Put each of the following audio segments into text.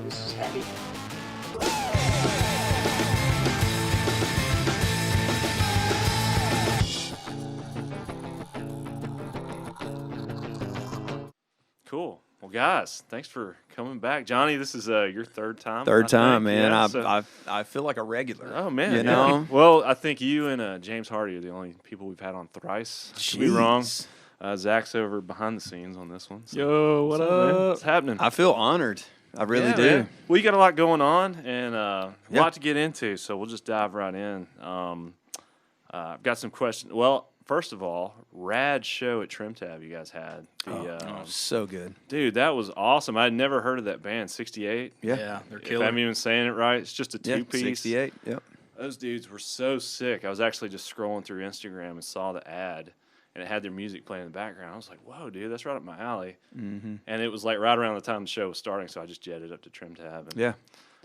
This is heavy. Cool. Well, guys, thanks for coming back. Johnny, this is your third time. Third time, man. Yeah, I feel like a regular. Oh, man. You know? Well, I think you and James Hardy are the only people we've had on thrice. Could be wrong. Zach's over behind the scenes on this one. So. Yo, what up? What's happening? I feel honored. I really do. Man. Well, you got a lot going on and a lot to get into, so we'll just dive right in. I've got some questions. Well, first of all, rad show at Trim Tab you guys had. So good. Dude, that was awesome. I'd never heard of that band, 68. Yeah, they're If killer. I'm even saying it right, it's just a two-piece. 68, yep. Those dudes were so sick. I was actually just scrolling through Instagram and saw the ad, and it had their music playing in the background. I was like, whoa, dude, that's right up my alley. Mm-hmm. And it was like right around the time the show was starting, so I just jetted up to Trim Tab and Yeah.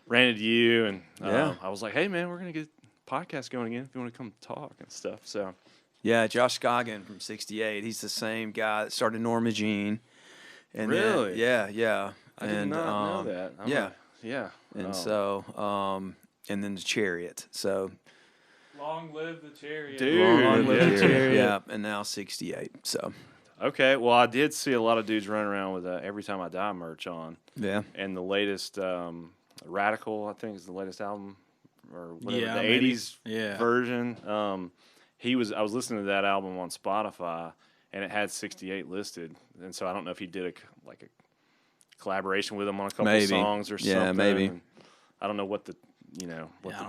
ran into you. And Yeah. I was like, hey, man, we're going to get a podcast going again if you want to come talk and stuff. So Yeah, Josh Scoggin from 68. He's the same guy that started Norma Jean. And Really? Yeah. I did not know that. And so, and then the Chariot. So, Long live the chariot. Dude. Long live the yeah. Chariot. Yeah, and now 68. So, Okay, well, I did see a lot of dudes running around with Every Time I Die merch on. yeah. And the latest Radical, I think, is the latest album, or whatever, Yeah, the maybe. 80s Yeah. version. I was listening to that album on Spotify, and it had 68 listed. And so I don't know if he did a collaboration with him on a couple Maybe. songs or something. Yeah, maybe. And I don't know what the the I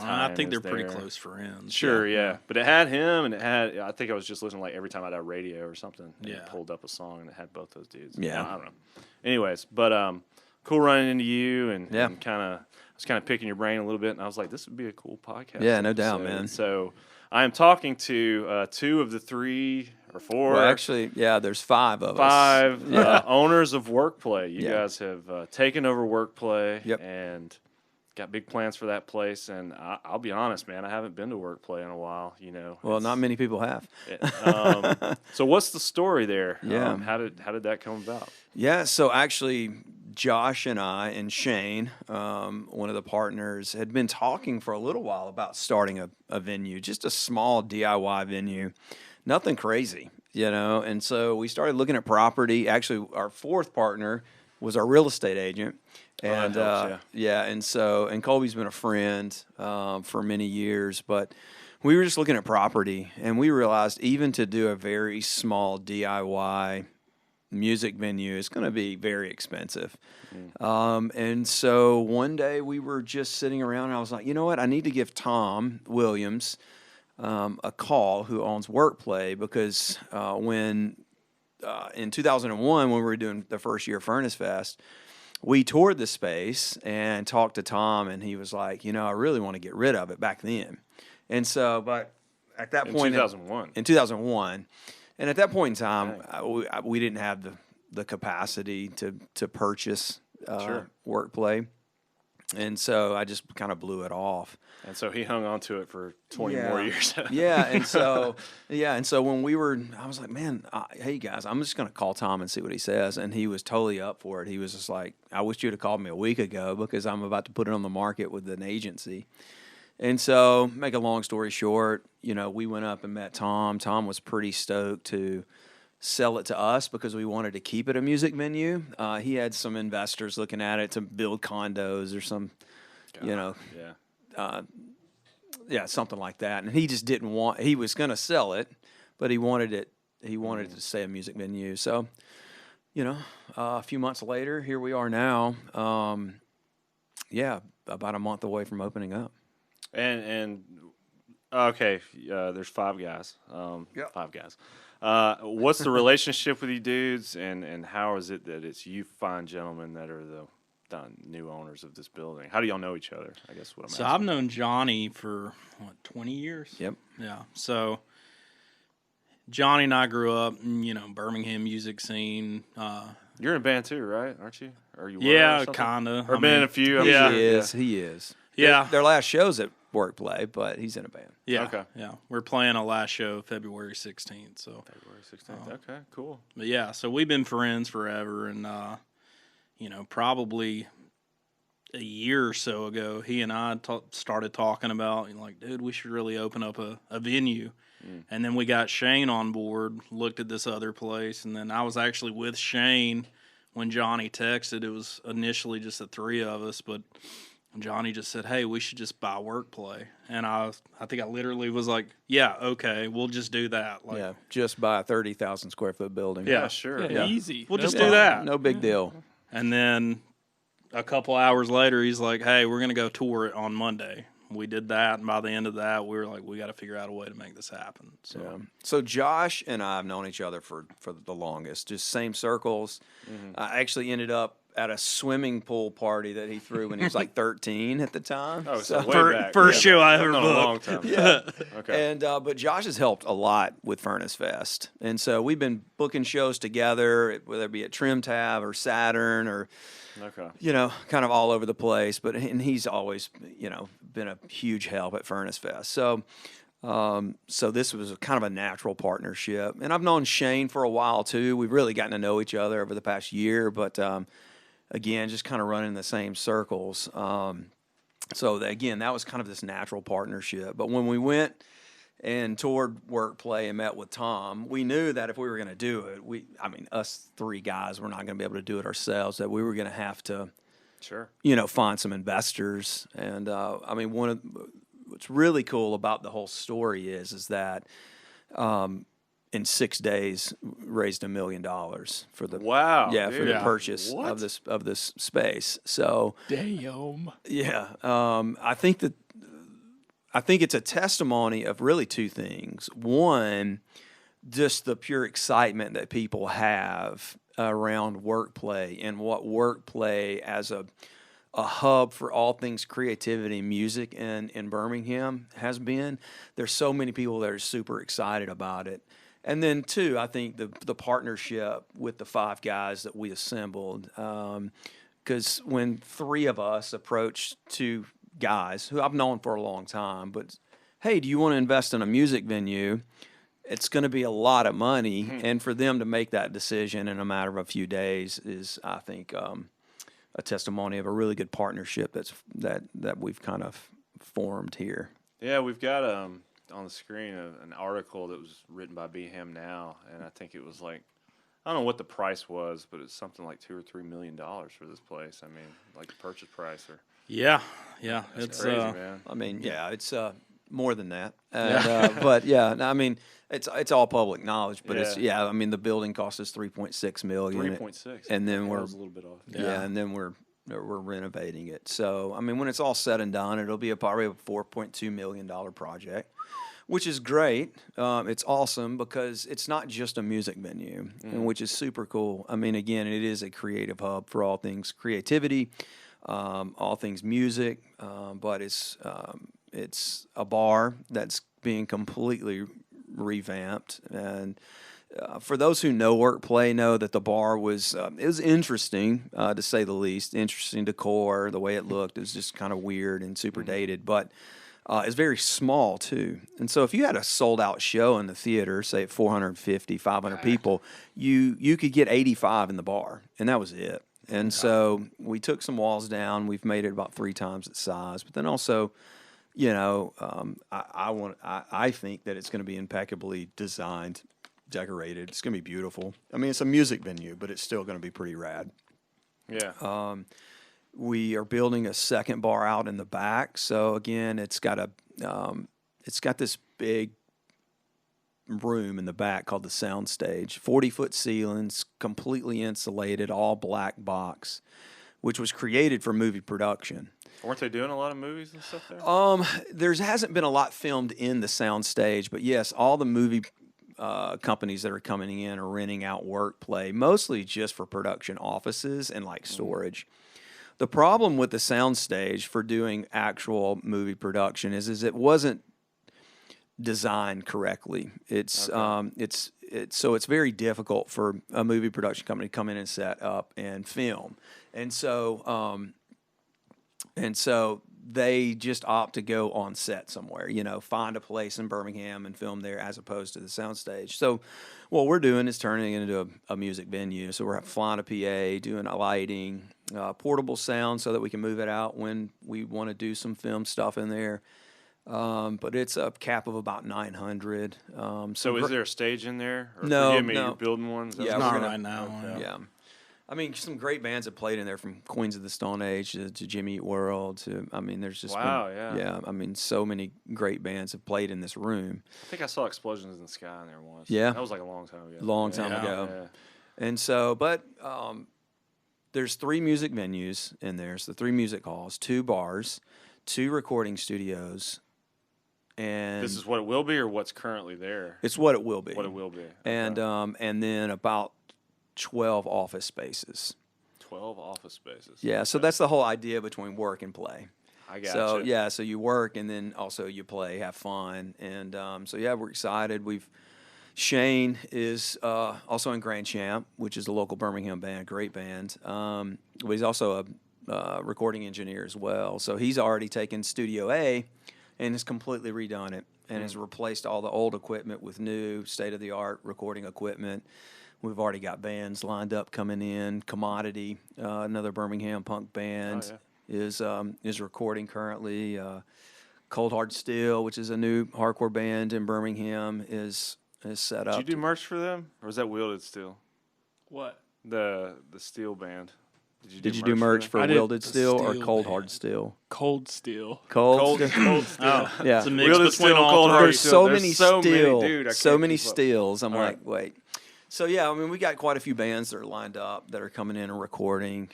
time think they're is pretty there. close friends. Sure, yeah. But it had him, and it had, I think I was just listening like Every Time I Die Radio or something. And Yeah. it pulled up a song, and it had both those dudes. Yeah. I don't know. Anyways, but cool running into you, and Yeah. I was kind of picking your brain a little bit, and I was like, this would be a cool podcast. Yeah, no doubt, episode. man. So I am talking to two of the three or four. Well, actually, yeah, there's 5 of us. Five Yeah. owners of Workplay. You Yeah. guys have taken over Workplay Yep. and got big plans for that place. And I'll be honest, man, I haven't been to Workplay in a while. Well, not many people have. So what's the story there? Yeah. How did that come about? Yeah, so actually, Josh and I and Shane, one of the partners, had been talking for a little while about starting a venue, just a small DIY venue, nothing crazy, And so we started looking at property. Actually, our fourth partner was our real estate agent. And that helps, and Colby's been a friend for many years, but we were just looking at property, and we realized even to do a very small DIY music venue is going to be very expensive. And so one day we were just sitting around, and I was like, you know what? I need to give Tom Williams a call, who owns Workplay, because in 2001, when we were doing the first year of Furnace Fest, we toured the space and talked to Tom, and he was like, I really want to get rid of it back then. And so, but at that point, 2001. In 2001, and at that point in time, we didn't have the capacity to purchase Workplay. And so I just kind of blew it off. And so he hung on to it for 20 more years. And so when I was like, man, hey guys, I'm just going to call Tom and see what he says. And he was totally up for it. He was just like, I wish you'd have called me a week ago, because I'm about to put it on the market with an agency. And so, make a long story short, we went up and met Tom. Tom was pretty stoked to sell it to us because we wanted to keep it a music venue. He had some investors looking at it to build condos or some, something like that. And he just didn't want. He was going to sell it, but he wanted it. He wanted it to stay a music venue. So, a few months later, here we are now. About a month away from opening up. And okay, there's 5 guys. Yep. 5 guys. What's the relationship with you dudes, and how is it that it's you fine gentlemen that are the new owners of this building? How do y'all know each other? I guess what I'm So asking. I've known Johnny for 20 years. Yep. Yeah. So Johnny and I grew up in, Birmingham music scene. You're in a band too, right? Aren't you? Or you were or Yeah, something? kinda. Or been in a few. I'm Yeah. sure. He is. Yeah. Their last show's at Workplay, but he's in a band. Yeah. Okay. Yeah. We're playing a last show February 16th. So, February 16th. Okay, cool. but yeah, so we've been friends forever, and probably a year or so ago, he and I started talking about, like, dude, we should really open up a venue. And then we got Shane on board, looked at this other place, and then I was actually with Shane when Johnny texted. It was initially just the three of us, but Johnny just said, hey, we should just buy Workplay. And I think I literally was like, yeah, okay, we'll just do that. Like, Yeah, just buy a 30,000 square foot building. Yeah, sure. Yeah, easy. we'll just No do that. No big deal. And then a couple hours later, he's like, hey, we're going to go tour it on Monday. We did that, and by the end of that, we were like, we got to figure out a way to make this happen. So, Yeah. So Josh and I have known each other for the longest, just same circles. I actually ended up at a swimming pool party that he threw when he was like 13 at the time. Oh, so way back. first show I ever Not a long booked. time. Yeah. Okay. And but Josh has helped a lot with Furnace Fest, and so we've been booking shows together, whether it be at Trim Tab or Saturn or Okay. kind of all over the place. But and he's always been a huge help at Furnace Fest. So so this was kind of a natural partnership, and I've known Shane for a while too. We've really gotten to know each other over the past year, but again, just kind of running in the same circles. So again, that was kind of this natural partnership. But when we went and toured Workplay and met with Tom, we knew that if we were going to do it, us three guys were not going to be able to do it ourselves, that we were going to have to, Sure. find some investors. And what's really cool about the whole story is that in 6 days raised $1 million for the Wow. for dude. the purchase What? of this space. So Damn. yeah, I think it's a testimony of really two things. One, just the pure excitement that people have around Workplay and what Workplay as a hub for all things creativity and music in Birmingham has been. There's so many people that are super excited about it. And then two, I think the partnership with the five guys that we assembled, because when three of us approached two guys who I've known for a long time, but hey, do you want to invest in a music venue? It's going to be a lot of money, and for them to make that decision in a matter of a few days is, I think, a testimony of a really good partnership that we've kind of formed here. Yeah, we've got on the screen an article that was written by Birmingham Now, and I think it was like, I don't know what the price was, but it's something like $2 or $3 million for this place. I mean, like the purchase price, or Yeah. it's It's crazy, man. I mean, yeah, it's more than that. And, but yeah, no, I mean, it's all public knowledge. But I mean, the building cost us $3.6 million. 3.6, and then that we're was a little bit off. and then we're renovating it. So I mean, when it's all said and done, it'll be probably a $4.2 million project, which is great. It's awesome because it's not just a music venue, and which is super cool. I mean, again, it is a creative hub for all things creativity, all things music, but it's a bar that's being completely revamped. And for those who know Workplay, know that the bar was it was interesting, to say the least. Interesting decor, the way it looked is just kind of weird and super dated, but it's very small too. And so if you had a sold out show in the theater, say at 450, 500 people, you could get 85 in the bar, and that was it. And so we took some walls down. We've made it about 3 times its size, but then also, I think that it's going to be impeccably designed, decorated. It's going to be beautiful. I mean, it's a music venue, but it's still going to be pretty rad. Yeah. We are building a second bar out in the back. So again, it's got this big room in the back called the sound stage, 40-foot ceilings, completely insulated, all black box, which was created for movie production. Weren't they doing a lot of movies and stuff there? There hasn't been a lot filmed in the sound stage, but yes, all the movie companies that are coming in are renting out Workplay, mostly just for production offices and like storage. The problem with the sound stage for doing actual movie production is it wasn't designed correctly. It's so it's very difficult for a movie production company to come in and set up and film. And so they just opt to go on set somewhere, find a place in Birmingham and film there as opposed to the soundstage. So what we're doing is turning it into a music venue. So we're flying a PA, doing a lighting, portable sound so that we can move it out when we want to do some film stuff in there. But it's a cap of about 900. So is there a stage in there? Or No, forgive me, no. you're building one? Is that Yeah, what- Not we're gonna- right now. Okay. Yeah. I mean, some great bands have played in there, from Queens of the Stone Age to Jimmy Eat World to, there's just Wow, been, yeah. so many great bands have played in this room. I think I saw Explosions in the Sky in there once. Yeah. That was like a long time ago. Long time ago. Yeah. And so, but there's 3 music venues in there. So 3 music halls, 2 bars, 2 recording studios, and This is what it will be or what's currently there? it's what it will be. What it will be. And Okay. and then about 12 office spaces. 12 office spaces. Yeah, so Okay. that's the whole idea between work and play. I got So you. yeah, so you work and then also you play, have fun, and so yeah, we're excited. Shane is also in Grand Champ, which is a local Birmingham band, great band. But he's also a recording engineer as well. So he's already taken Studio A and has completely redone it and has replaced all the old equipment with new state of the art recording equipment. We've already got bands lined up coming in. Commodity, another Birmingham punk band, is recording currently. Cold Hard Steel, which is a new hardcore band in Birmingham, is set up. Did you do merch for them? Or was that Wielded Steel? What? The Steel band. Did you do merch for I did Wielded the Steel or Steel Cold band. Hard Steel? Cold Steel. Cold Steel? Steel. Steel. Oh, Yeah. it's a mix Wielded between Steel, all Cold three. Hard There's Steel. so There's many so many, steel, dude, I so can't many keep up. steels. I'm All like, right. wait. So yeah, we got quite a few bands that are lined up that are coming in and recording.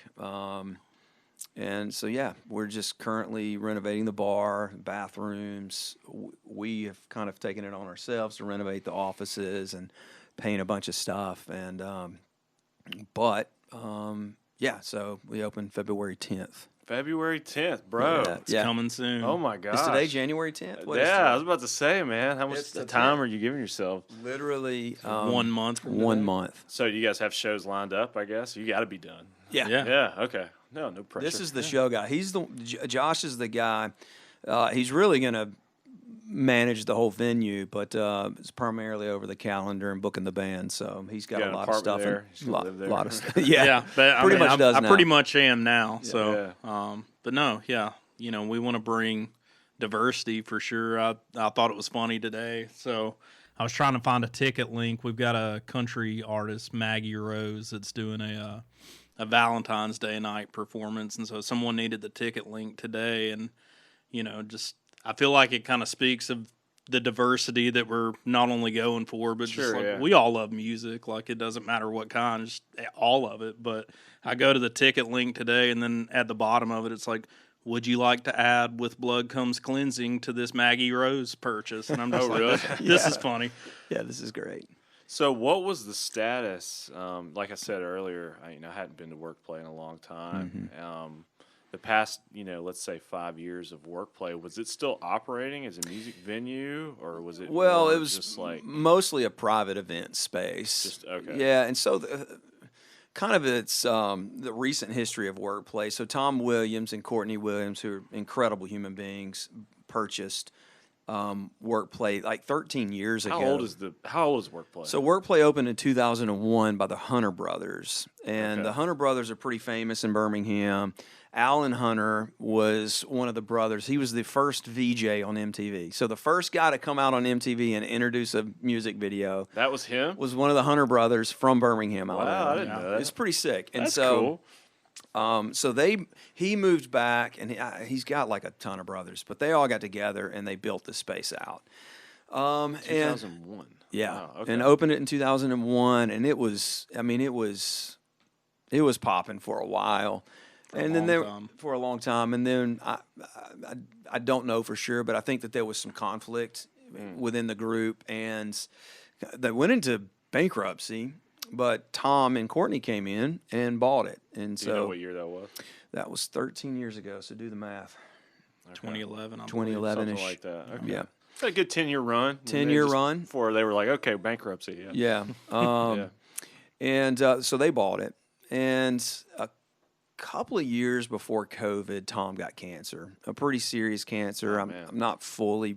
And so yeah, we're just currently renovating the bar, bathrooms. We have kind of taken it on ourselves to renovate the offices and paint a bunch of stuff. And yeah, so we opened February 10th. February 10th, bro. Yeah. It's coming soon. Oh my gosh. Is today January 10th? What is Yeah, I today? was about to say, man. How much It's the time 10th. are you giving yourself? Literally 1 month from 1 today. month. So you guys have shows lined up, I guess? You got to be done. Yeah. Yeah. Yeah, okay. No pressure. This is the show guy. Josh is the guy. He's really going to manage the whole venue, but it's primarily over the calendar and booking the band. So he's got Got a an lot of stuff. apartment there? He's gonna live there? Lot of stuff. Yeah, Yeah. but I Pretty mean, much does I now. pretty much am now. So, Yeah. but no, yeah, we want to bring diversity for sure. I thought it was funny today. So I was trying to find a ticket link. We've got a country artist, Maggie Rose, that's doing a Valentine's Day night performance, and so someone needed the ticket link today, and just I feel like it kind of speaks of the diversity that we're not only going for, but Sure, just like yeah. we all love music. Like it doesn't matter what kind, just all of it. But I go to the ticket link today, and then at the bottom of it, it's like, would you like to add "With Blood Comes Cleansing" to this Maggie Rose purchase? And I'm just like, really? this is funny. Yeah, this is great. So what was the status? Like I said earlier, I hadn't been to Workplay in a long time. Mm-hmm. The past, let's say 5 years of Workplay, was it still operating as a music venue, or was it? Well, more it was just like mostly a private event space. Just- okay. Yeah, and so kind of it's the recent history of Workplay. So Tom Williams and Courtney Williams, who are incredible human beings, purchased Workplay like 13 years ago. how old is Workplay? So Workplay opened in 2001 by the Hunter brothers, and Okay. the Hunter brothers are pretty famous in Birmingham. Alan Hunter was one of the brothers. He was the first VJ on MTV. So the first guy to come out on MTV and introduce a music video that was him. was one of the Hunter brothers from Birmingham, Wow, Alabama. I didn't know that. It's pretty sick. And That's so, cool. so he moved back, and he's got like a ton of brothers, but they all got together and they built the space out. And 2001. yeah, Wow, okay. and opened it in 2001, and it was popping for a while, and then there for a long time, and then I don't know for sure, but I think that there was some conflict within the group, and they went into bankruptcy. But Tom and Courtney came in and bought it, and Do so you know what year that was? that was 13 years ago. So do the math. 2011. 2011 Something ish. like that. Okay. Yeah. A good 10-year run. And 10-year then just run. Before they were like, okay, bankruptcy. Yeah. Yeah. Yeah. And so they bought it. And couple of years before COVID, Tom got cancer, a pretty serious cancer. Oh, I'm man. not fully,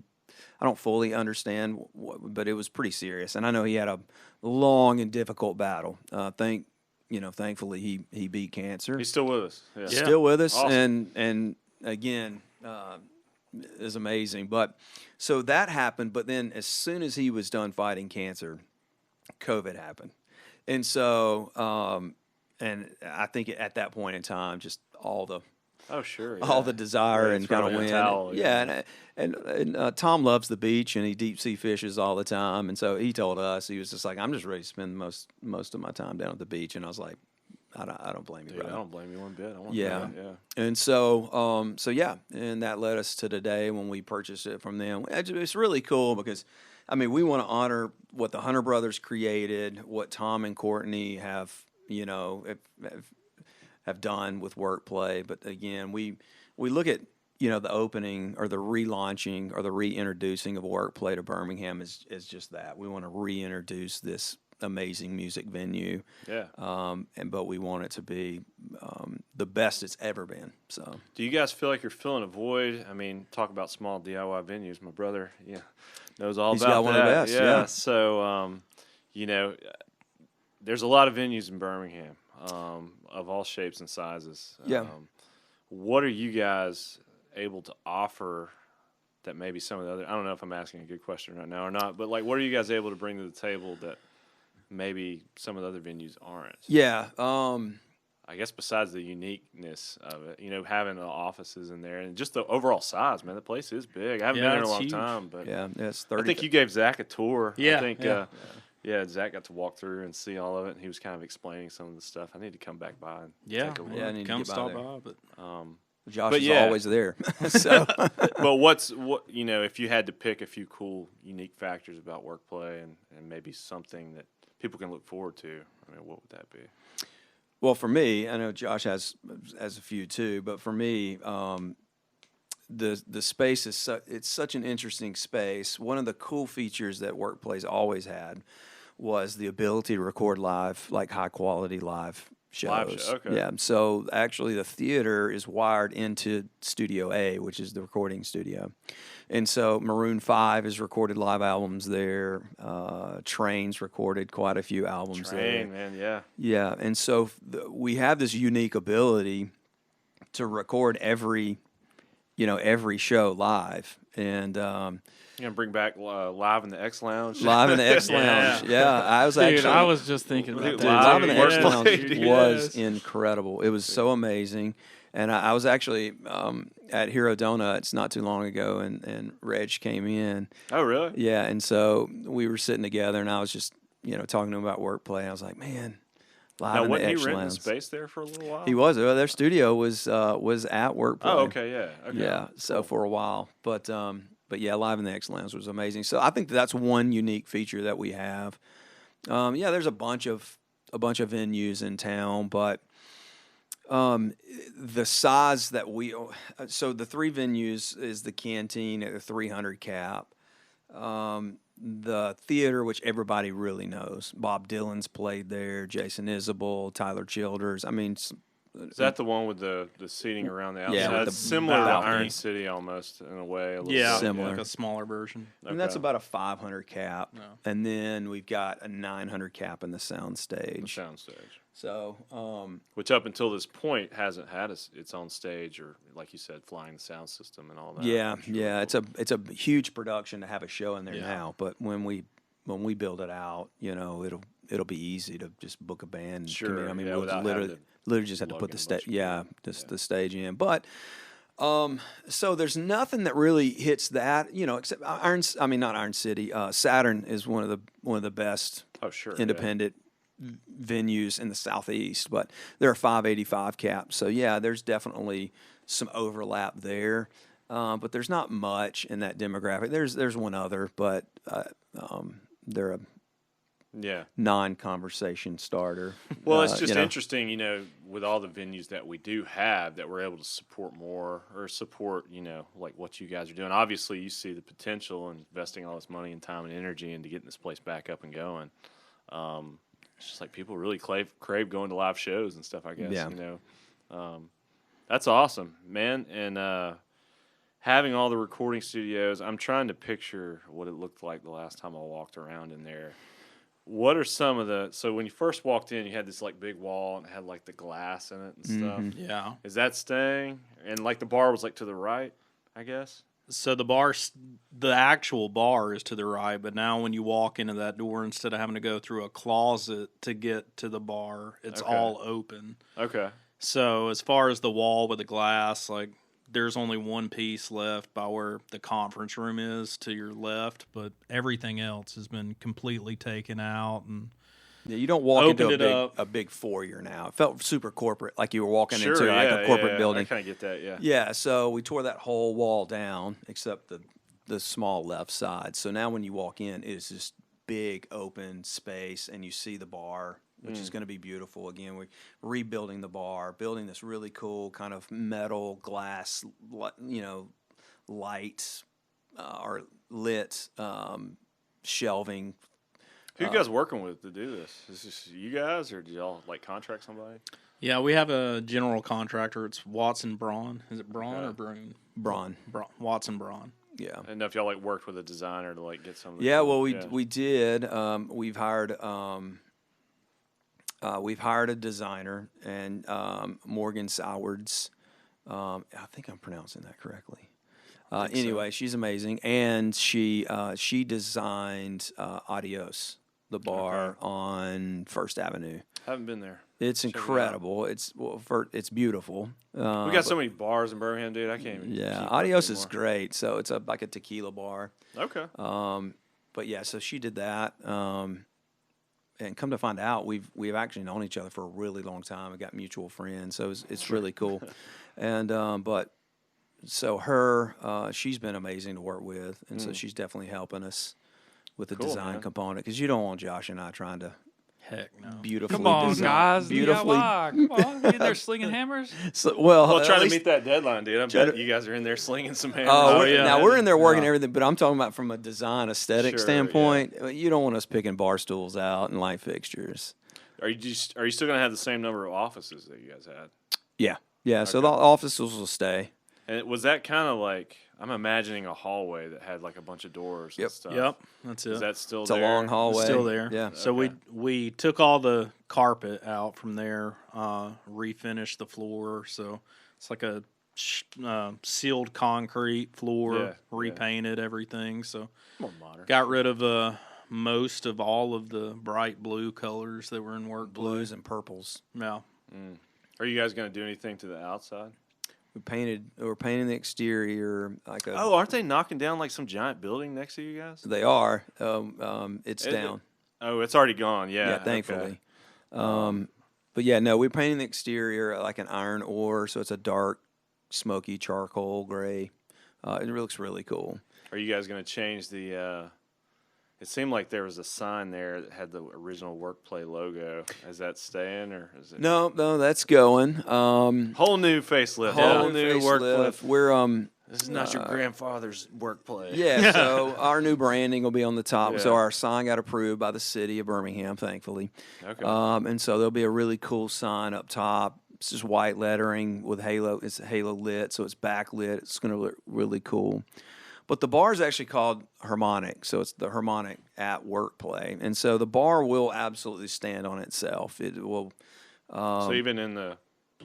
I don't fully understand, but it was pretty serious. And I know he had a long and difficult battle. Thankfully he beat cancer. He's still with us. Yeah. Still with us, Awesome. and again, is amazing. But so that happened. But then as soon as he was done fighting cancer, COVID happened, and so. And I think at that point in time, just all the Oh, sure. Yeah. all the desire Yeah, and throw kind of in the win. towel, And Tom loves the beach and he deep sea fishes all the time. And so he told us, he was just like, I'm just ready to spend most of my time down at the beach. And I was like, I don't blame you, Dude, I brother. don't blame you one bit. I want Yeah. that. Yeah. And so yeah, and that led us to today when we purchased it from them. It's really cool because, I mean, we want to honor what the Hunter brothers created, what Tom and Courtney have done with Workplay. But again, we look at, the opening or the relaunching or the reintroducing of Workplay to Birmingham is just that. We want to reintroduce this amazing music venue. Yeah. But we want it to be the best it's ever been. So Do you guys feel like you're filling a void? I mean, talk about small DIY venues. My brother, knows all He's about got one of the that. best, yeah. So, there's a lot of venues in Birmingham of all shapes and sizes. Yeah. What are you guys able to offer that maybe some of the other? I don't know if I'm asking a good question right now or not, but like, what are you guys able to bring to the table that maybe some of the other venues aren't? yeah. I guess besides the uniqueness of it, having the offices in there and just the overall size, man, the place is big. I haven't been there in a it's long huge. time, but Yeah, it's I 30. think you gave Zach a tour. Yeah, I think, yeah. Zach got to walk through and see all of it, and he was kind of explaining some of the stuff. I need to come back by and take a look. Yeah, I need to come get by stop there. by. But Josh but is yeah. always there. So But what if you had to pick a few cool, unique factors about Workplay and maybe something that people can look forward to, I mean, what would that be? well, for me, I know Josh has a few too, but for me, the space is it's such an interesting space. One of the cool features that Workplay's always had was the ability to record live, like high quality live shows. Live show, okay. Yeah. So actually, the theater is wired into Studio A, which is the recording studio, and so Maroon 5 has recorded live albums there. Train's recorded quite a few albums there. Man, yeah. Yeah, and so we have this unique ability to record every show live, and You gonna bring back Live in the X Lounge? live in the X Lounge. Yeah, I was Dude, actually. I was just thinking about Dude, that. Live in the X Yes, Lounge dude, was yes. incredible. It was so amazing, and I was actually at Hero Donuts not too long ago, and Reg came in. Oh, really? Yeah, and so we were sitting together, and I was just talking to him about Workplay. I was like, man, live Now, in the wasn't he X renting Lounge. space there for a little while? He was. Their studio was at Workplay. Oh, okay, yeah. Okay. Yeah, so for a while, but yeah, Live in the X Lounge was amazing. So I think that's one unique feature that we have. There's a bunch of venues in town, but the size that so the three venues is the Canteen at a 300 cap, the theater, which everybody really knows. Bob Dylan's played there, Jason Isabel, Tyler Childers. I mean, Is that the one with the seating around the outside? Yeah, with It's the similar to balcony. Iron City almost in a way. A little yeah, bit. Similar. like a smaller version. and that's Okay. about a 500 cap. No. And then we've got a 900 cap in the sound The stage. soundstage, So, which up until this point hasn't had its own stage or, like you said, flying the sound system and all that. yeah, which is yeah, really it's a huge production to have a show in there Yeah. now. But when we build it out, it'll be easy to just book a band. And come in. Sure, I mean, yeah, we'll without literally having just have to lug put in the a bunch stage, of yeah, people. just Yeah. the stage in. But so there's nothing that really hits that, except not Iron City. Saturn is one of the best Oh, sure. yeah. independent venues in the Southeast, but there are 585 caps. So yeah, there's definitely some overlap there, but there's not much in that demographic. There's one other, but they're a Yeah. non-conversation starter. Well, it's just interesting, with all the venues that we do have, that we're able to support more or support, like what you guys are doing. Obviously, you see the potential in investing all this money and time and energy into getting this place back up and going. It's just like people really crave going to live shows and stuff, I guess, Yeah. That's awesome, man. And having all the recording studios, I'm trying to picture what it looked like the last time I walked around in there. What are some of the? So when you first walked in, you had this like big wall and it had like the glass in it and stuff. Yeah. Is that staying? And like the bar was like to the right, I guess. So the actual bar is to the right, but now when you walk into that door, instead of having to go through a closet to get to the bar, it's Okay. all open. Okay. So as far as the wall with the glass, like there's only one piece left by where the conference room is to your left, but everything else has been completely taken out and Yeah, you don't walk Opened into it up. a big foyer now. It felt super corporate, like you were walking Sure. into like yeah, a corporate yeah, building. I kind of get that. Yeah. Yeah, so we tore that whole wall down except the small left side. So now when you walk in, it is this big open space, and you see the bar, which is going to be beautiful. Again, we're rebuilding the bar, building this really cool kind of metal glass, light or lit shelving. Who you guys working with to do this? Is this you guys, or do y'all like contract somebody? yeah, we have a general contractor. It's Watson Braun. Is it Braun or Brune? Braun. Watson Braun. Yeah. I didn't know if y'all like worked with a designer to like get some. Of the Yeah, well, we did. We've hired a designer, and Morgan Sowards. I think I'm pronouncing that correctly. Anyway, she's amazing, and she designed Adios, the bar on First Avenue. Haven't been there. It's Check it out. incredible. It's beautiful. We got so many bars in Birmingham, dude. I can't even. Yeah, keep up Adios is anymore. great. So it's like a tequila bar. Okay. But yeah, so she did that. And come to find out, we've actually known each other for a really long time. We got mutual friends, so it's really cool. And but so she's been amazing to work with, and so she's definitely helping us with the Cool, design man. component, because you don't want Josh and I trying to Heck no. beautifully Come on, design, guys. beautifully. DIY. Come on. You in there slinging hammers? So, well, Well, at trying to least- meet that deadline, dude. I Try bet to- you guys are in there slinging some hammers. Oh, yeah. now we're in there working Yeah. everything, but I'm talking about from a design aesthetic Sure, standpoint. You don't want us picking bar stools out and light fixtures. Are you still gonna have the same number of offices that you guys had? Yeah. So Okay. the offices will stay. And was that kind of like, I'm imagining a hallway that had like a bunch of doors and Yep. stuff. Yep, that's it. Is that still It's there? a long hallway. It's still there. Yeah. So Okay. we took all the carpet out from there, refinished the floor. So it's like a sealed concrete floor, Yeah, yeah. repainted everything. So More modern. got rid of most of all of the bright blue colors that were in Workplay. Blues and purples. Yeah. Are you guys gonna do anything to the outside? We're painting the exterior like a. Oh, aren't they knocking down like some giant building next to you guys? They are. It's Is it? down. Oh, it's already gone. Yeah. Yeah, okay. thankfully. But yeah, no, we're painting the exterior like an iron ore, so it's a dark, smoky charcoal gray. It looks really cool. Are you guys gonna change the? It seemed like there was a sign there that had the original Workplay logo. Is that staying, or is it No, that's going. whole new facelift? Whole new facelift. Workplay. We're This is not your grandfather's Workplay. Yeah, so our new branding will be on the top. So Yeah. our sign got approved by the city of Birmingham, thankfully. Okay. And so there'll be a really cool sign up top. It's just white lettering with halo. It's halo lit, so it's backlit. It's going to look really cool. But the bar is actually called Harmonic, so it's the Harmonic at Workplay. And so the bar will absolutely stand on itself. It will. So even in the,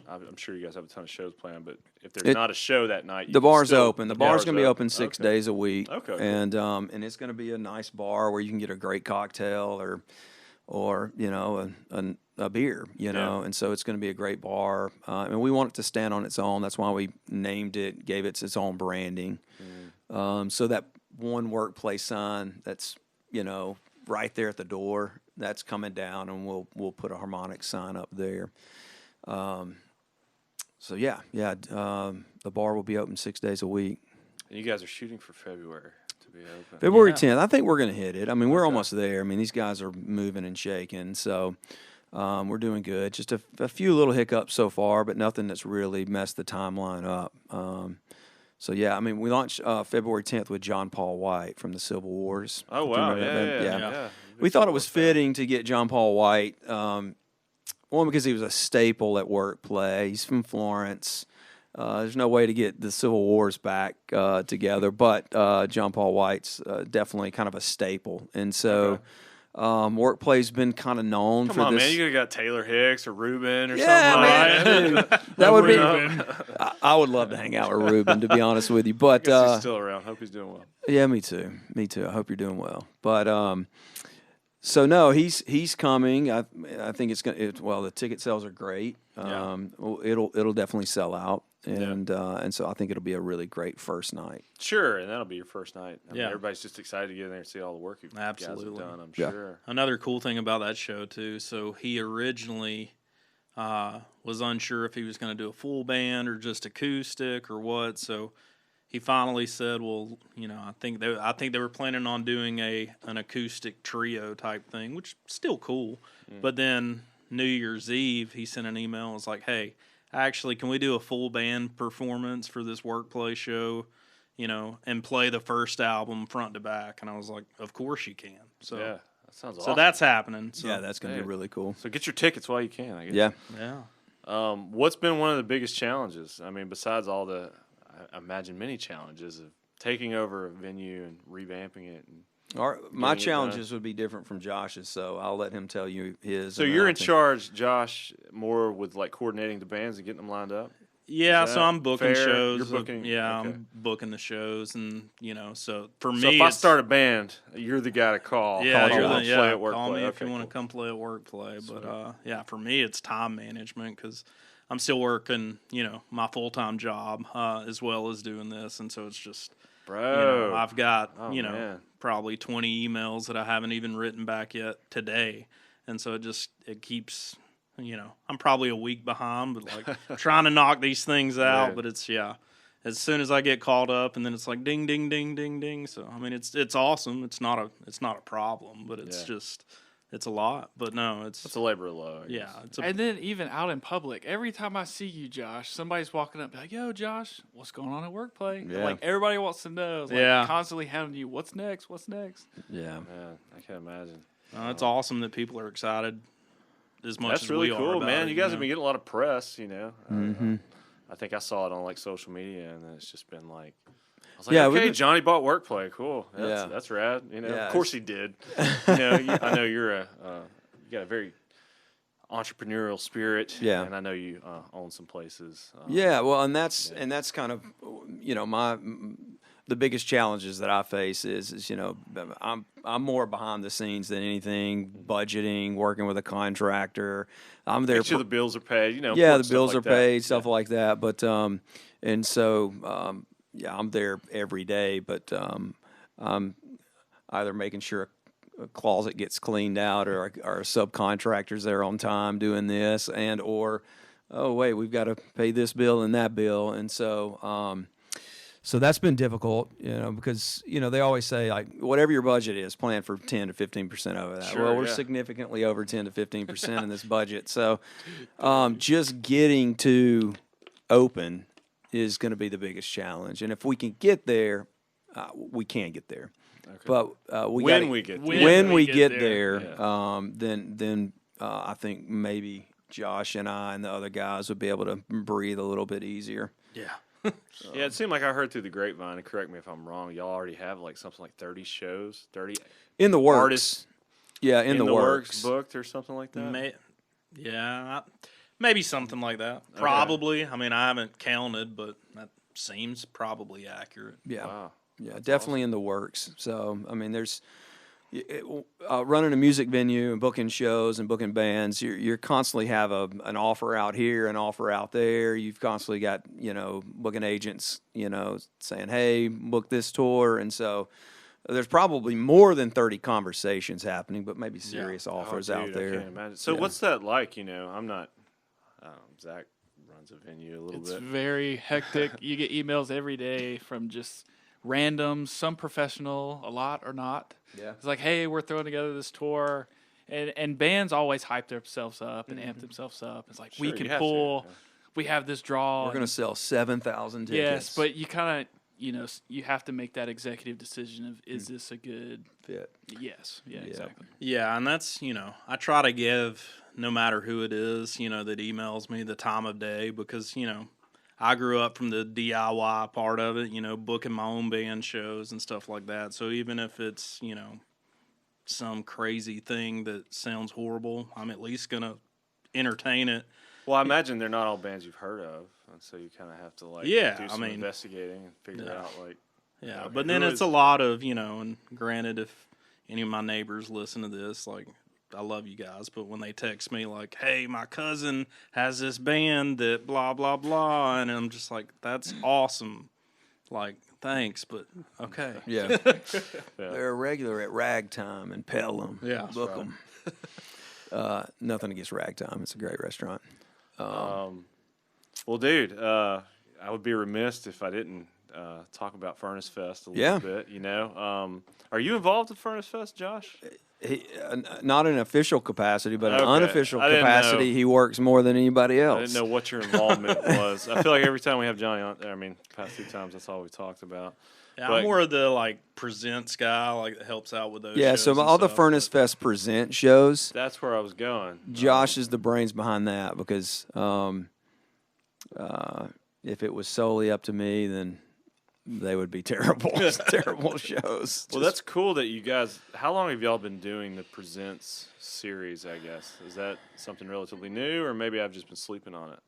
I'm sure you guys have a ton of shows planned, but if there's not a show that night, you The can bar's still- open. The bar's going to be open 6 Okay. days a week. Okay, cool. And it's going to be a nice bar where you can get a great cocktail or a beer, Yeah. And so it's going to be a great bar. And we want it to stand on its own. That's why we named it, gave it its own branding. So that one Workplace sign that's right there at the door, that's coming down, and we'll put a Harmonic sign up there. The bar will be open 6 days a week. And you guys are shooting for February to be open. February Yeah. 10th, I think we're going to hit it. I mean, we're almost there. I mean, these guys are moving and shaking, so we're doing good. Just a few little hiccups so far, but nothing that's really messed the timeline up. So, yeah, I mean, we launched February 10th with John Paul White from the Civil Wars. Oh If you wow! remember that. Yeah. We thought it was fitting to get John Paul White. One, because he was a staple at Workplay. He's from Florence. There's no way to get the Civil Wars back together, but John Paul White's definitely kind of a staple. And so Workplay's been kind of known Come for on, this. man. You could have got Taylor Hicks or Ruben or Yeah, something like man. that. That would be. Ruben. I would love to hang out with Ruben, to be honest with you. But Guess he's still around. Hope he's doing well. yeah, me too. Me too. I hope you're doing well. But so no, he's coming. I think it's gonna. Well, the ticket sales are great. It'll definitely sell out, and so I think it'll be a really great first night. Sure, and that'll be your first night. I mean, Yeah. everybody's just excited to get in there and see all the work you guys Absolutely. have done, I'm Yeah. sure. Another cool thing about that show too. So he originally was unsure if he was going to do a full band or just acoustic or what. So he finally said, "Well, I think they were planning on doing an acoustic trio type thing, which is still cool." But then New Year's Eve, he sent an email. It was like, "Hey, actually, can we do a full band performance for this Workplay show? And play the first album front to back?" And I was like, "Of course you can." So Yeah, that sounds so awesome. that's happening. So Yeah, that's gonna Hey. be really cool. So get your tickets while you can, I guess. Yeah. yeah. What's been one of the biggest challenges? I mean, besides all the, I imagine many challenges of taking over a venue and revamping it. And My Getting it challenges would be different from Josh's, so I'll let him tell you his. so and you're I'll in think- charge, Josh, more with like coordinating the bands and getting them lined up. Yeah, Is so that I'm booking fair? shows. You're booking- Yeah, okay. I'm booking the shows, and so for me, So if I it's- start a band, you're the guy to call. yeah, Call you're to the, play yeah, at Workplay. call me if Okay, you want cool. to come play at Workplay. Sweet. But yeah, for me, it's time management because I'm still working, my full time job as well as doing this, and so it's just, Bro. I've got Oh, man. probably 20 emails that I haven't even written back yet today, and so it keeps. I'm probably a week behind, but like trying to knock these things out. Yeah. But it's as soon as I get called up, and then it's like ding, ding, ding, ding, ding. So I mean, it's awesome. It's not a problem, but it's Yeah. just it's a lot. But no, It's a labor of love. I yeah, guess. it's a And then even out in public, every time I see you, Josh, somebody's walking up like, "Yo, Josh, what's going on at Workplay?" And, Yeah. like everybody wants to know. It's like Yeah. constantly hounding you. What's next? What's next? Yeah. Man, I can't imagine. it's awesome that people are excited as much That's as really we are cool, about man. it, You guys know? have been getting a lot of press, Mm-hmm. I think I saw it on like social media, and then it's just been like, I was like, Yeah, we've okay, been- Johnny bought Workplay, cool. That's, Yeah. that's rad. Yeah, Of course he did. I know you're you got a very entrepreneurial spirit. Yeah. and I know you own some places. Yeah, well, and that's kind of the biggest challenges that I face is I'm more behind the scenes than anything, budgeting, working with a contractor. I'm there. Make sure the bills are paid. Yeah, important the stuff bills like are that. paid, stuff Yeah. like that. But and so I'm there every day. But I'm either making sure a closet gets cleaned out, or our subcontractors there on time doing this, and or oh wait, we've got to pay this bill and that bill, and so. So that's been difficult, because they always say like whatever your budget is, plan for 10 to 15% of that. Sure, well, we're yeah. significantly over 10 to 15% in this budget. So just getting to open is going to be the biggest challenge. And if we can get there, we can get there. Okay. But When we get there. when we get get there. there, then I think maybe Josh and I and the other guys would be able to breathe a little bit easier. yeah. Yeah, it seemed like I heard through the grapevine, and correct me if I'm wrong, y'all already have like something like 30 shows, 30 In the works. artists Yeah, in the works. booked or something like that. Maybe something like that. Probably. I mean, I haven't counted, but that seems probably accurate. Yeah. Wow. Yeah, definitely in the works. So, I mean, there's running a music venue and booking shows and booking bands. You're constantly have an offer out here, an offer out there. You've constantly got booking agents, saying, "Hey, book this tour," and so there's probably more than 30 conversations happening, but maybe serious offers Oh, out dude, there. I can't imagine. So Yeah. what's that like? I'm not. Zach runs a venue a little It's bit. very hectic. You get emails every day from just random, some professional, a lot or not. Yeah. It's like, hey, we're throwing together this tour. And bands always hype themselves up and amp themselves up. It's like, we Sure, can you have to, pull, yeah. we have this draw. We're going to and- sell 7,000 tickets. Yes, but you kind of, you have to make that executive decision of, is this a good Fit. Yes. Yeah, exactly. Yeah, and that's, I try to give, no matter who it is, that emails me, the time of day, because, I grew up from the DIY part of it, booking my own band shows and stuff like that. So even if it's, some crazy thing that sounds horrible, I'm at least going to entertain it. Well, I imagine they're not all bands you've heard of, and so you kind of have to do some investigating and figure out Yeah, okay, but then it's a lot of, and granted, if any of my neighbors listen to this, like, I love you guys, but when they text me like, hey, my cousin has this band that blah, blah, blah, and I'm just like, that's awesome. Like, thanks, but okay. Yeah. They're a regular at Ragtime and Pelham. Yeah. Book them. Nothing against Ragtime. It's a great restaurant. Well, dude, I would be remiss if I didn't talk about Furnace Fest a little bit. Are you involved with Furnace Fest, Josh? Not in an official capacity, but in an Okay. unofficial I didn't capacity, know. he works more than anybody else. I didn't know what your involvement was. I feel like every time we have Johnny on, past 2 times, that's all we talked about. Yeah, But- I'm more of the, presents guy, that helps out with those Yeah, shows so and all the stuff, Furnace but- Fest present shows, That's where I was going. Josh is the brains behind that because if it was solely up to me, then they would be terrible, terrible shows. Well, that's cool that you guys. How long have y'all been doing the Presents series? I guess is that something relatively new, or maybe I've just been sleeping on it.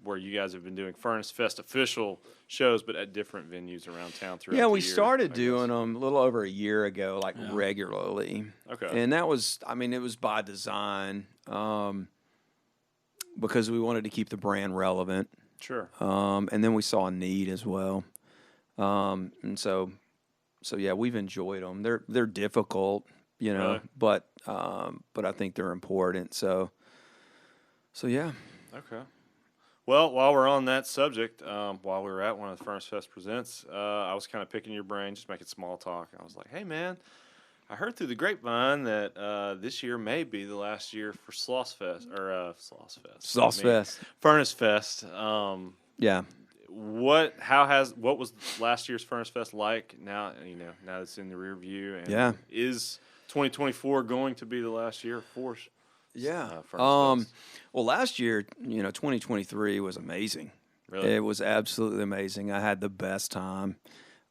Where you guys have been doing Furnace Fest official shows, but at different venues around town throughout. Yeah, the we year, started I doing guess. them a little over a year ago, regularly. Okay. And that was, it was by design because we wanted to keep the brand relevant. Sure. And then we saw a need as well. And so yeah, we've enjoyed them. They're difficult, Really? but I think they're important. So yeah. Okay. Well, while we're on that subject, while we were at one of the Furnace Fest Presents, I was kind of picking your brain, just making small talk. I was like, hey, man, I heard through the grapevine that this year may be the last year for Sloss Fest. Furnace Fest. Yeah. What was last year's Furnace Fest like now, now it's in the rear view? And Yeah. Is 2024 going to be the last year for Yeah. Furnace Fest? Well, last year, 2023 was amazing. Really? It was absolutely amazing. I had the best time.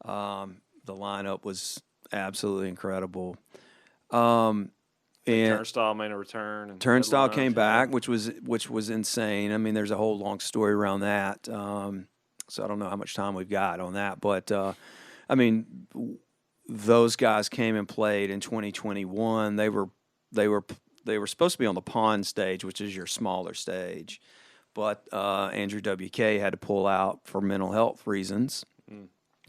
The lineup was absolutely incredible. And Turnstile made a return. And Turnstile headlined, came yeah. back, which was insane. There's a whole long story around that. So I don't know how much time we've got on that, but those guys came and played in 2021. They were supposed to be on the Pond stage, which is your smaller stage, but Andrew WK had to pull out for mental health reasons.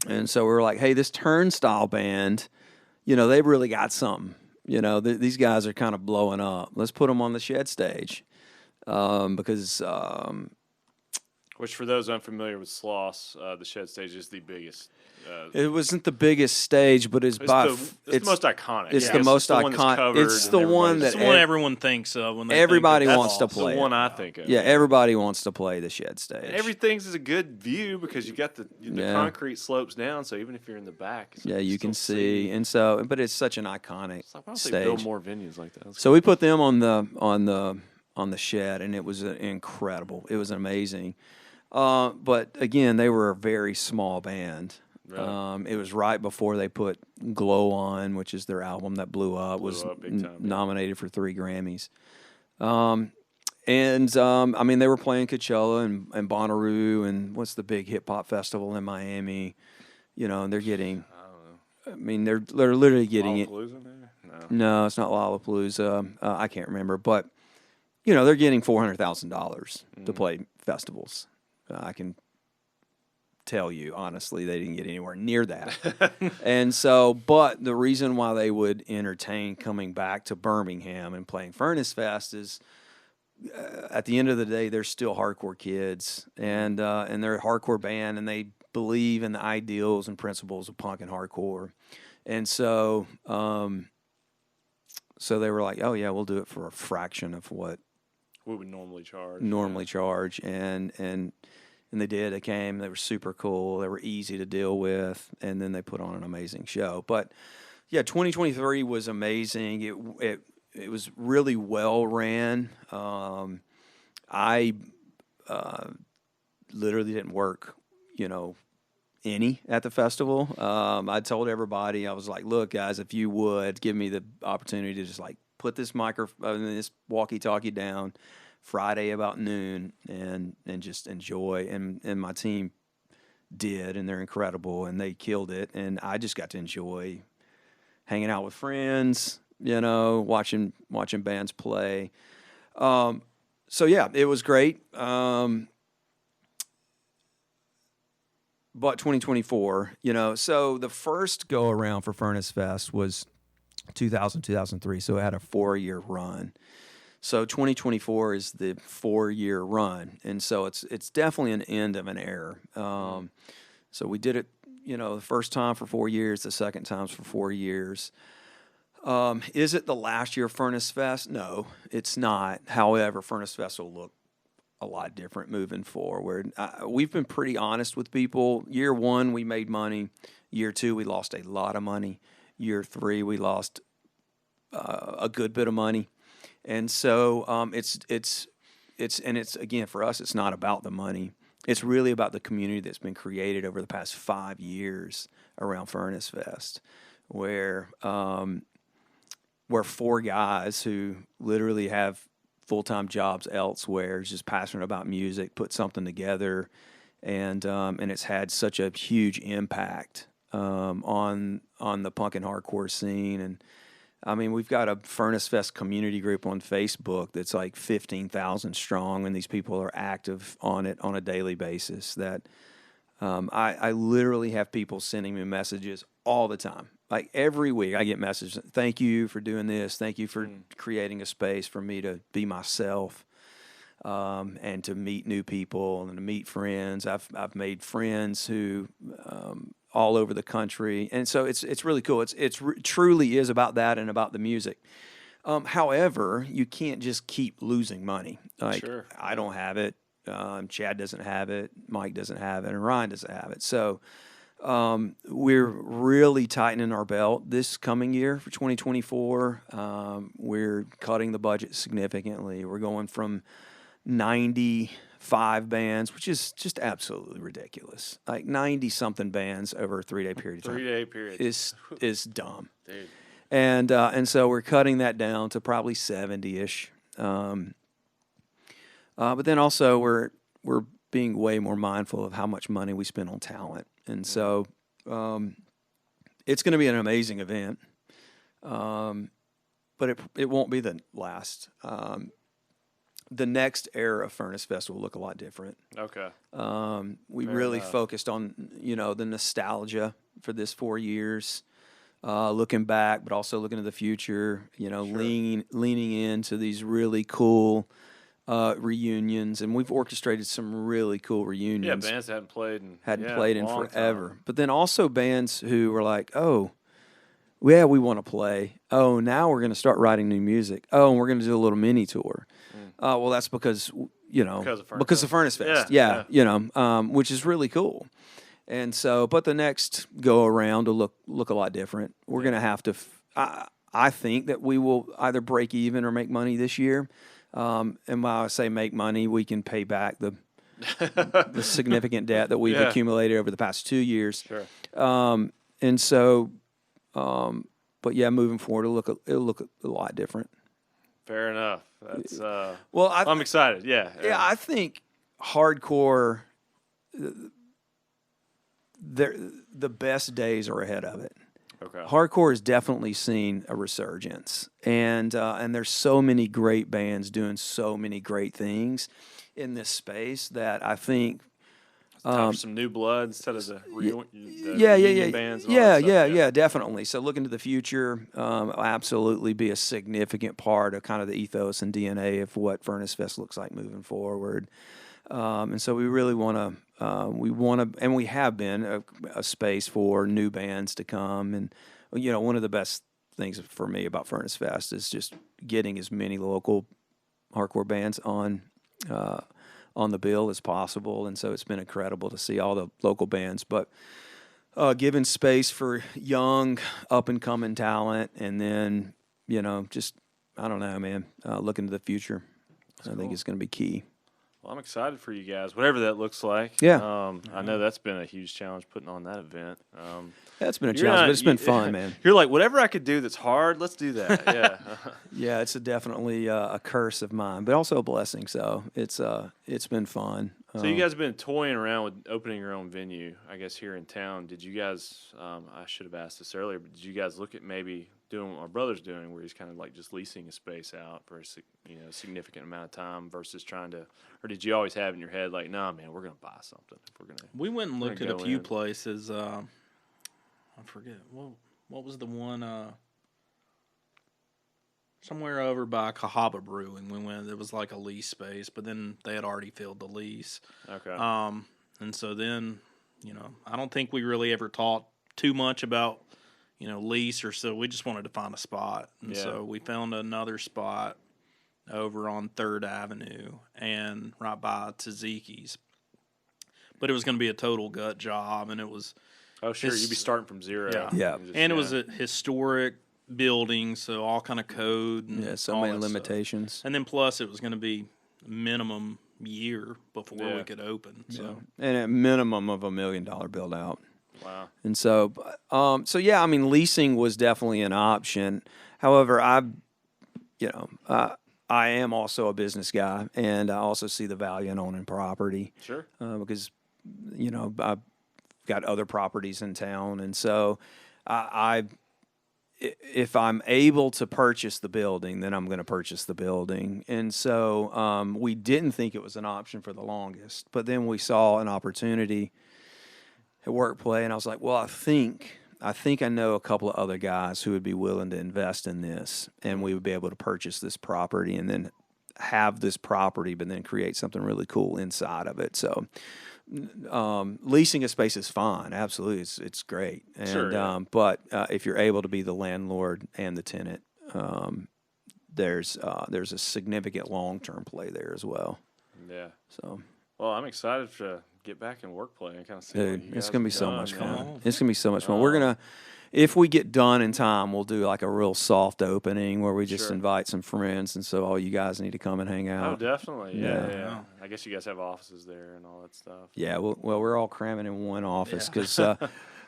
And so we were like, hey, this Turnstile band, they've really got something. These guys are kind of blowing up. Let's put them on the Shed stage because Which, for those unfamiliar with Sloss, the Shed stage is the biggest. it wasn't the biggest stage, but it's It's by the most iconic. It's Yeah. the most the one that's iconic. covered It's and the one everybody's- that It's the one everyone thinks of when they everybody think of wants to Sloss. play the it. one I think of. Yeah, everybody wants to play the Shed stage. Everything's is a good view because you got the Yeah. concrete slopes down, so even if you're in the back, You can see, and so, but it's such an iconic It's like, why don't they build stage. more venues like that? That's So we put them on the Shed, and it was incredible. It was amazing. But again, they were a very small band. Really? It was right before they put Glow on, which is their album that blew up. Was up big time, yeah. nominated for 3 Grammys. They were playing Coachella and Bonnaroo and what's the big hip hop festival in Miami, and they're getting. I don't know. They're literally getting it. Lollapalooza, maybe? No. No, it's not Lollapalooza. I can't remember, but they're getting $400,000 to play festivals. I can tell you honestly, they didn't get anywhere near that. And so, but the reason why they would entertain coming back to Birmingham and playing Furnace Fest is, at the end of the day, they're still hardcore kids, and they're a hardcore band, and they believe in the ideals and principles of punk and hardcore, and so. So they were like, "Oh yeah, we'll do it for a fraction of what We would normally charge. normally charge," and And they did. They came. They were super cool. They were easy to deal with, and then they put on an amazing show. But yeah, 2023 was amazing. It was really well ran. I literally didn't work, any at the festival. I told everybody, I was like, look, guys, if you would give me the opportunity to just like put this this walkie-talkie down Friday about noon and just enjoy. And my team did, and they're incredible, and they killed it. And I just got to enjoy hanging out with friends, watching bands play. So yeah, it was great. But 2024, so the first go around for Furnace Fest was 2003. So it had a 4-year run. So 2024 is the 4-year run. And so it's definitely an end of an era. So we did it, the first time for 4 years, the second time for 4 years. Is it the last year of Furnace Fest? No, it's not. However, Furnace Fest will look a lot different moving forward. We've been pretty honest with people. Year 1, we made money. Year 2, we lost a lot of money. Year 3, we lost a good bit of money. And so it's again, for us, it's not about the money. It's really about the community that's been created over the past 5 years around Furnace Fest, where 4 guys who literally have full-time jobs elsewhere, just passionate about music, put something together, and it's had such a huge impact on the punk and hardcore scene. And I mean, we've got a Furnace Fest community group on Facebook that's like 15,000 strong, and these people are active on it on a daily basis. That I literally have people sending me messages all the time. Like every week I get messages, thank you for doing this. Thank you for creating a space for me to be myself, and to meet new people and to meet friends. I've made friends who all over the country. And so it's really cool. It's truly is about that and about the music. However, you can't just keep losing money. Like, Sure. I don't have it. Chad doesn't have it. Mike doesn't have it. And Ryan doesn't have it. So we're really tightening our belt this coming year for 2024. We're cutting the budget significantly. We're going from 95 bands, which is just absolutely ridiculous. Like 90-something bands over a 3-day period of time. 3-day period is dumb. Dude. And so we're cutting that down to probably 70-ish. But then also we're being way more mindful of how much money we spend on talent. And so it's going to be an amazing event, but it won't be the last. The next era of Furnace Fest will look a lot different. Okay. We Fair really enough. focused on, the nostalgia for this 4 years, looking back, but also looking to the future, leaning into these really cool reunions. And we've orchestrated some really cool Yeah, reunions. bands that hadn't played In a long forever. time. But then also bands who were like, oh, yeah, we want to play. Oh, now we're going to start writing new music. Oh, and we're going to do a little mini tour. Well, that's because, because of Furnace Fest. Yeah. Which is really cool. And so, but the next go around will look a lot different. We're going to have to, I think that we will either break even or make money this year. And when I say make money, we can pay back the significant debt that we've accumulated over the past 2 years. Sure. And so, but yeah, moving forward, it'll look a lot different. Fair enough. That's Well, I'm excited. Yeah. Yeah, I think hardcore, the best days are ahead of it. Okay. Hardcore has definitely seen a resurgence, and there's so many great bands doing so many great things in this space that I think. Time for some new blood instead of the reunion bands. And all Yeah, that stuff. yeah, definitely. So looking to the future, will absolutely be a significant part of kind of the ethos and DNA of what Furnace Fest looks like moving forward. And so we really want to, and we have been a space for new bands to come. And one of the best things for me about Furnace Fest is just getting as many local hardcore bands on on the bill as possible, and so it's been incredible to see all the local bands. But giving space for young, up and coming talent, and then just I don't know, man. Looking to the future, I think it's going to be key. Well, I'm excited for you guys, whatever that looks like. Yeah. I know that's been a huge challenge putting on that event. That's been a challenge, but it's been fun, man. You're like, whatever I could do that's hard, let's do that. Yeah. Yeah, it's definitely a curse of mine, but also a blessing. So it's been fun. So you guys have been toying around with opening your own venue, I guess, here in town. Did you guys, I should have asked this earlier, but did you guys look at maybe doing what my brother's doing, where he's kind of like just leasing a space out for a significant amount of time versus trying to, or did you always have in your head like, nah, man, we're going to buy something. If we're gonna, We went and looked at a go few in. places. I forget what was the one somewhere over by Cahaba Brewing. We went. It was like a lease space, but then they had already filled the lease. Okay. And so then I don't think we really ever talked too much about lease or so. We just wanted to find a spot, and so we found another spot over on 3rd Avenue and right by Tzatziki's. But it was going to be a total gut job, and it was. Oh, sure. You'd be starting from zero. Yeah. And it was a historic building, so all kind of code. And so all many that stuff. limitations. And then plus it was going to be minimum year before we could open. So And a minimum of $1 million build out. Wow. And so, yeah, I mean, leasing was definitely an option. However, I am also a business guy, and I also see the value in owning property. Sure. Because, I've got other properties in town, and so if I'm able to purchase the building, then I'm going to purchase the building. And so we didn't think it was an option for the longest, but then we saw an opportunity at Workplay, and I was like, well, I think I know a couple of other guys who would be willing to invest in this, and we would be able to purchase this property and then have this property, but then create something really cool inside of it. So leasing a space is fine. Absolutely. It's great. And, Sure, yeah. But if you're able to be the landlord and the tenant, there's a significant long-term play there as well. Yeah. So, Well, I'm excited to get back in Workplay and kind of see. dude, it's going to be so much man. fun. It's going to be so much fun. We're going to, if we get done in time, we'll do like a real soft opening where we just Sure. invite some friends. And so all you guys need to come and hang Oh, out. definitely. Yeah. Yeah. I guess you guys have offices there and all that stuff. Yeah. Well, we're all cramming in one office because stuff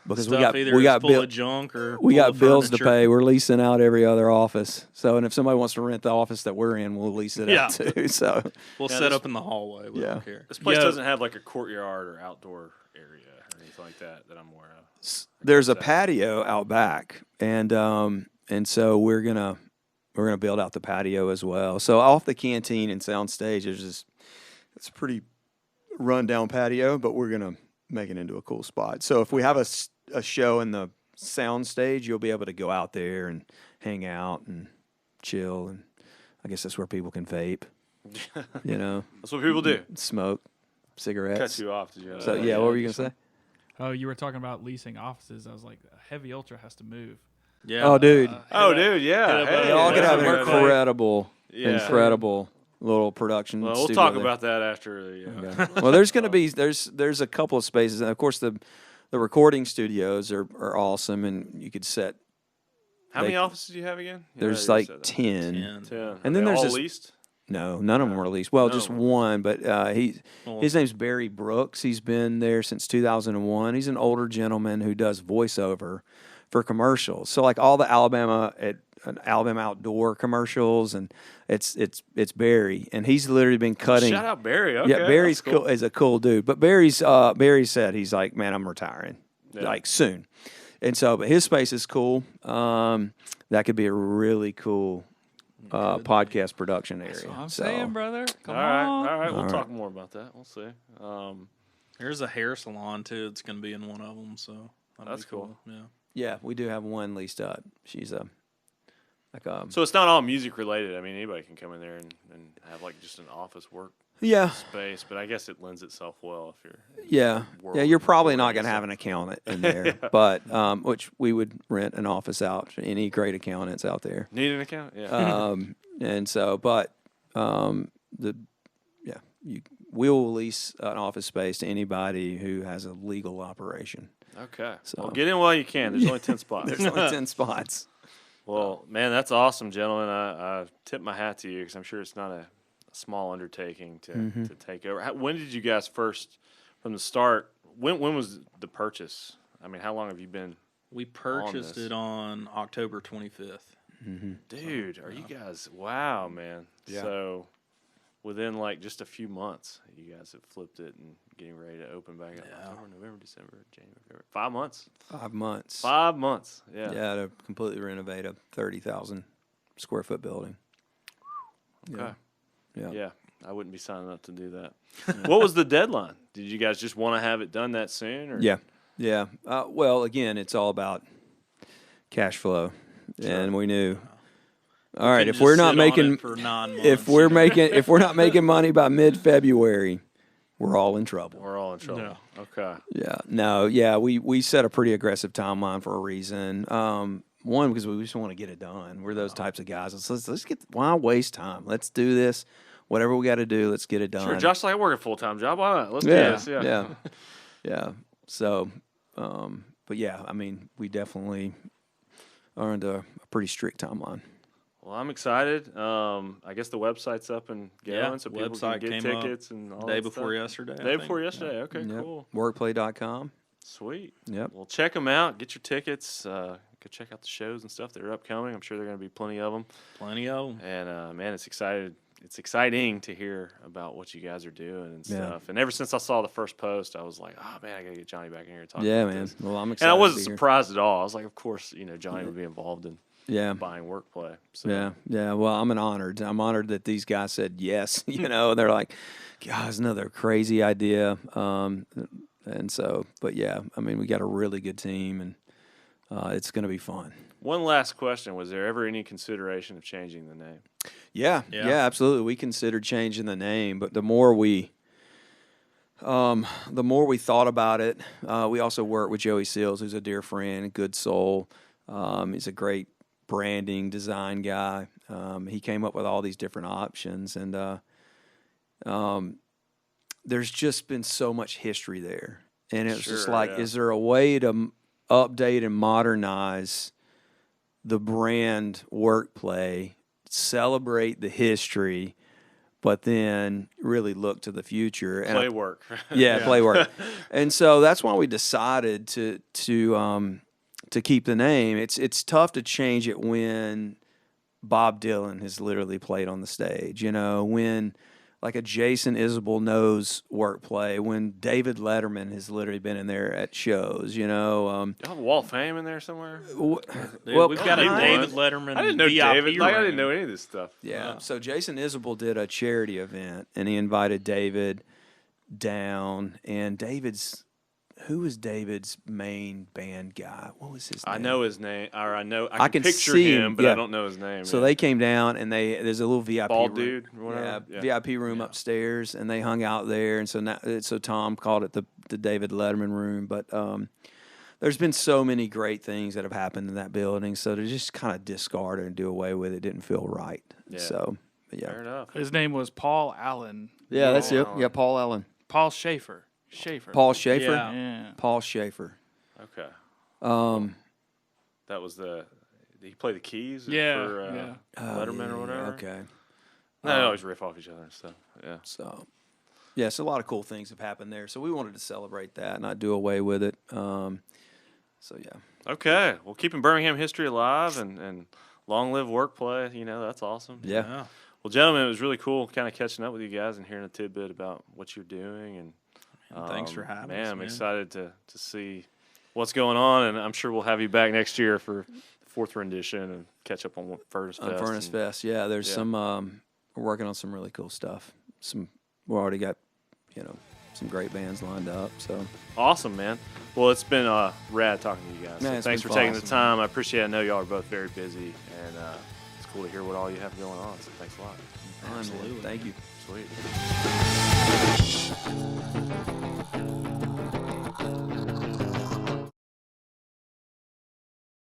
we got either we is got full bill- of junk or we full got of bills to furniture. pay. We're leasing out every other office. So, and if somebody wants to rent the office that we're in, we'll lease it out too. So, We'll Yeah, set this- up in the hallway. We Yeah. don't care. This place Yeah. doesn't have like a courtyard or outdoor area or anything like that I'm aware of. there's a patio out back, and so we're gonna build out the patio as well. So off the canteen and sound stage, it's a pretty rundown patio, but we're gonna make it into a cool spot. So if we have a show in the sound stage, you'll be able to go out there and hang out and chill, and I guess that's where people can vape, That's what people do. smoke cigarettes. Cut you off. Did you? So yeah, what were you gonna say? Oh, you were talking about leasing offices. I was like, Heavy Ultra has to move. Yeah. Oh, dude, Oh, dude. Yeah. Yeah, Hey, y'all could that's have a an great place. incredible little production. Well, we'll studio talk there. about that after. Okay. Well, there's going to be there's a couple of spaces, and of course the recording studios are awesome, and you could set. How many They- offices do you have again? Yeah, There's you like said that. 10. 10. 10. And then Are they there's all this- leased. No, none of them are released. Well, None just of them. one, but Well, his name's Barry Brooks. He's been there since 2001. He's an older gentleman who does voiceover for commercials. So like all the Alabama outdoor commercials, and it's Barry, and he's literally been cutting. Shout out Barry. Okay, Yeah, Barry's that's cool. is a cool dude. But Barry said he's like, man, I'm retiring Yeah. like soon, and so but his space is cool. That could be a really cool podcast production area. That's what I'm So, saying, brother. Come All right. on. All right. We'll All talk more about that. We'll see. there's a hair salon too. It's going to be in one of them. So that'll That's be cool. Yeah. Yeah, we do have one leased up. She's So it's not all music related. I mean, anybody can come in there and have like just an office work yeah. space, but I guess it lends itself well if you're. Yeah, world yeah. You're probably not recording going to have stuff. an accountant in there, but which we would rent an office out to any great accountants out there. Need an account? Yeah. And so, but we will lease an office space to anybody who has a legal operation. Okay. So- Well, get in while you can. There's only 10 spots. There's only 10 spots. Well, man, that's awesome, gentlemen. I tip my hat to you because I'm sure it's not a small undertaking to take over. When did you guys first, from the start, when was the purchase? I mean, how long have you been? We purchased this. it on October 25th. Dude, are you guys, wow, man. Yeah. So within like just a few months, you guys have flipped it and getting ready to open back up. Yeah. October, November, December, January, February. 5 months. 5 months. 5 months. Yeah. Yeah, to completely renovate a 30,000 square foot building. Okay. Yeah. Yeah, I wouldn't be signing up to do that. What was the deadline? Did you guys just want to have it done that soon? Or? Yeah. Yeah. Well, again, it's all about cash flow. And we knew, all right, Couldn't if we're just not sit on making, it for 9 months, if we're not making money by mid-February, we're all in trouble. We're all in trouble. Yeah. Okay. Yeah. No, yeah, we set a pretty aggressive timeline for a reason. One, because we just want to get it done. We're those types of guys. Let's get, why waste time? Let's do this. Whatever we got to do, let's get it done. Sure, Josh's like, I work a full-time job. Why not? Let's do Yeah. this. Yeah. Yeah. Yeah. So, but yeah, I mean, we definitely are under a pretty strict timeline. Well, I'm excited. I guess the website's up and going, Yeah, so people website can get came up tickets and all day that before stuff. yesterday. I Day think. before yesterday. Yeah. Okay, Yep. cool. Workplay.com. Sweet. Yep. Well, check them out. Get your tickets. Go check out the shows and stuff that are upcoming. I'm sure there are going to be plenty of them. Plenty of 'em. And man, it's exciting to hear about what you guys are doing and Yeah. stuff. And ever since I saw the first post, I was like, oh man, I gotta get Johnny back in here and talk Yeah, about man. this. Well, I'm And excited. I to wasn't be here. surprised at all. I was like, of course, Johnny would be involved in Yeah. buying Workplay. So Yeah, yeah. Well, I'm honored. I'm honored that these guys said yes. They're like, God, it's another crazy idea. And so, but yeah, I mean, we got a really good team, and it's going to be fun. one last question: was there ever any consideration of changing the name? Yeah, Yeah. yeah, absolutely. We considered changing the name, but the more we thought about it, we also worked with Joey Seals, who's a dear friend, a good soul. He's a great branding design guy. He came up with all these different options, and there's just been so much history there. And it was just Sure, like, yeah. is there a way to update and modernize the brand Workplay, celebrate the history, but then really look to the future? And Play work. yeah, play work. And so that's why we decided to keep the name. It's tough to change it when Bob Dylan has literally played on the stage. When like a Jason Isbell knows Workplay, when David Letterman has literally been in there at shows. Y'all have a Wall of Fame in there somewhere? Dude, Well, we've got a kind of. David Letterman. I didn't know VIP David. I didn't room. know any of this stuff. Yeah. So Jason Isbell did a charity event, and he invited David down. And who was David's main band guy? What was his name? I know his name, or I I can can picture see him, him, but yeah. I don't know his name. So yeah. they came down, and there's a little VIP Bald room. dude, or whatever. Yeah, VIP room upstairs, and they hung out there. And so Tom called it the David Letterman room. But there's been so many great things that have happened in that building. So to just kind of discard it and do away with it didn't feel right. Yeah. So but yeah, Fair enough. His name was Paul Allen. yeah, that's it. Allen. Yeah, Paul Allen, Paul Schaefer. Paul Schaefer, Yeah. Yeah. Paul Schaefer. Okay. Um, That was did he play the keys Yeah, for yeah. Letterman or yeah, whatever? Okay. No, they always riff off each other and stuff. Yeah. So, yes, a lot of cool things have happened there. So we wanted to celebrate that and not do away with it. So yeah. Okay. Well, keeping Birmingham history alive and long live Workplay. That's awesome. Yeah. Yeah. Well, gentlemen, it was really cool kind of catching up with you guys and hearing a tidbit about what you're doing. And Thanks for having man, us. I'm excited to see what's going on, and I'm sure we'll have you back next year for the fourth rendition and catch up on Furnace Fest. Furnace and- Fest. Yeah, there's Yeah. some. We're working on some really cool stuff. We already got, some great bands lined up. So Awesome, man. Well, it's been rad talking to you guys. Man, So it's thanks for been taking fun. the time. I appreciate it. I know y'all are both very busy, and it's cool to hear what all you have going on. So thanks a lot. fun, man. Absolutely. Thank you. Sweet.